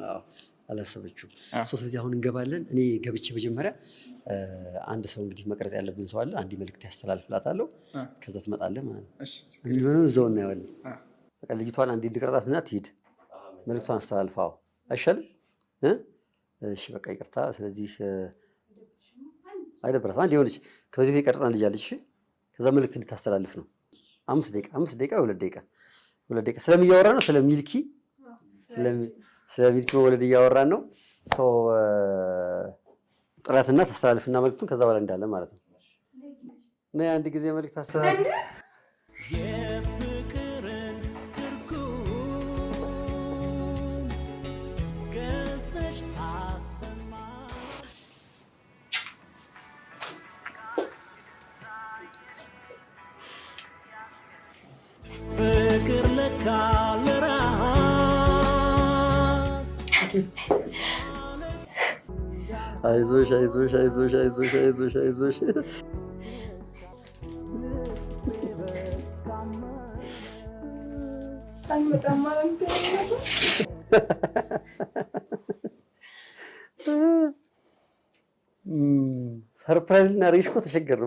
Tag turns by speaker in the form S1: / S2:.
S1: አዎ አላሰበችው ስለዚህ አሁን እንገባለን እኔ ገብቼ መጀመሪያ አንድ ሰው እንግዲህ መቅረጽ ያለብን ሰው አለ አንዲ መልእክት ያስተላልፍላታለሁ ከዛ ትመጣለህ ማለት ነው እሺ የሚሆነው እዛው ነው ያለው በቃ ልጅቷን አንዲ እንድቀርጻትና ትሄድ መልእክቷን አስተላልፋው አይሻልም እሺ በቃ ይቅርታ ስለዚህ አይደብራትም አንድ ይሆንሽ ከዚህ ይቀርጻን ልጅ አለሽ ከዛ መልእክት እንድታስተላልፍ ነው 5 ደቂቃ 2 ደቂቃ ስለሚያወራ ነው ስለሚልኪ ስለሚልኪ ወለድ ያወራን ነው ጥራትና ተስተላልፍና መልእክቱን ከዛ በኋላ እንዳለ ማለት ነው ነይ አንድ ጊዜ መልእክት አስተላልፍ የፍቅርን ትርጉም ገሰሽ አስተማር ፍቅር ለካለራ አይዞሽ በጣም ማለት ሰርፕራይዝ እና ሪስኮ ተሸገረ